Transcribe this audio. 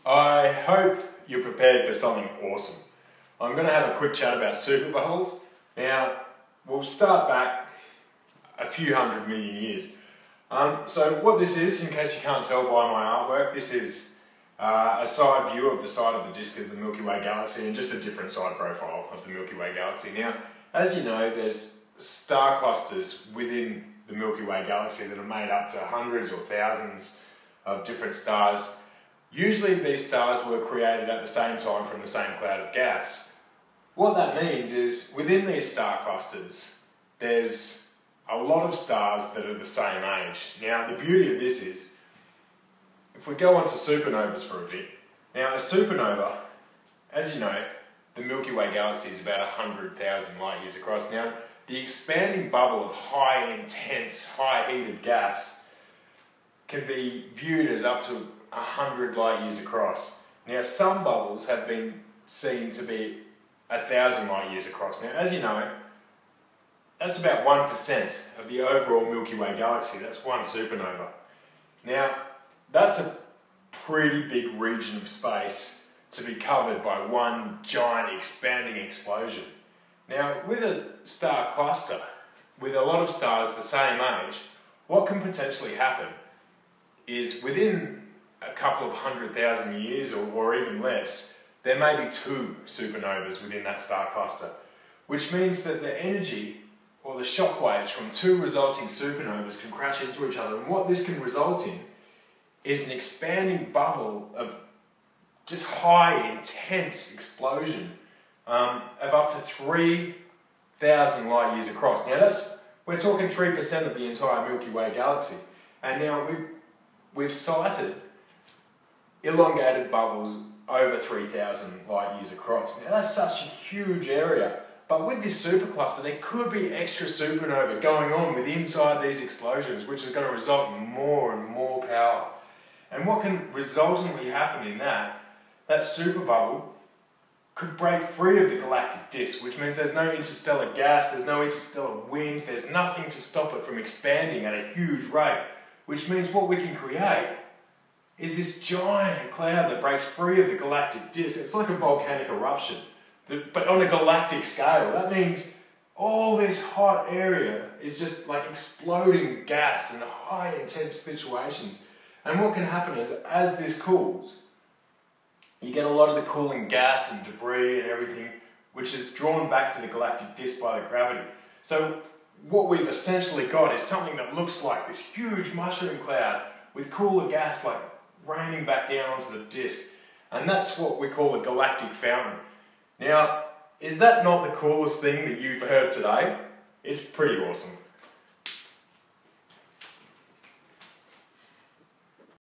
I hope you're prepared for something awesome. I'm going to have a quick chat about superbubbles. Now, we'll start back a few 100 million years. So what this is, in case you can't tell by my artwork, this is a side view of the side of the disk of the Milky Way galaxy and just a different side profile of the Milky Way galaxy. Now, as you know, there's star clusters within the Milky Way galaxy that are made up to hundreds or thousands of different stars. Usually these stars were created at the same time from the same cloud of gas. What that means is within these star clusters there's a lot of stars that are the same age. Now the beauty of this is, if we go on to supernovas for a bit, now a supernova, as you know, the Milky Way galaxy is about 100,000 light years across. Now the expanding bubble of high intense, high heated gas can be viewed as up to 100 light years across. Now some bubbles have been seen to be 1,000 light years across. Now as you know, that's about 1% of the overall Milky Way galaxy. That's one supernova. Now that's a pretty big region of space to be covered by one giant expanding explosion. Now with a star cluster, with a lot of stars the same age, what can potentially happen is within a couple of 100,000 years or even less, there may be two supernovas within that star cluster, which means that the energy or the shock waves from two resulting supernovas can crash into each other, and what this can result in is an expanding bubble of just high intense explosion of up to 3,000 light years across. Now we're talking 3% of the entire Milky Way galaxy, and now we've cited elongated bubbles over 3,000 light years across. Now that's such a huge area, but with this supercluster there could be extra supernova going on within inside these explosions, which is going to result in more and more power. And what can resultantly happen in that superbubble could break free of the galactic disk, which means there's no interstellar gas, there's no interstellar wind, there's nothing to stop it from expanding at a huge rate, which means what we can create is this giant cloud that breaks free of the galactic disk. It's like a volcanic eruption, but on a galactic scale. That means all this hot area is just like exploding gas in high intense situations. And what can happen is, as this cools, you get a lot of the cooling gas and debris and everything, which is drawn back to the galactic disk by the gravity. So what we've essentially got is something that looks like this huge mushroom cloud with cooler gas like raining back down onto the disk. And that's what we call a galactic fountain. Now, is that not the coolest thing that you've heard today? It's pretty awesome.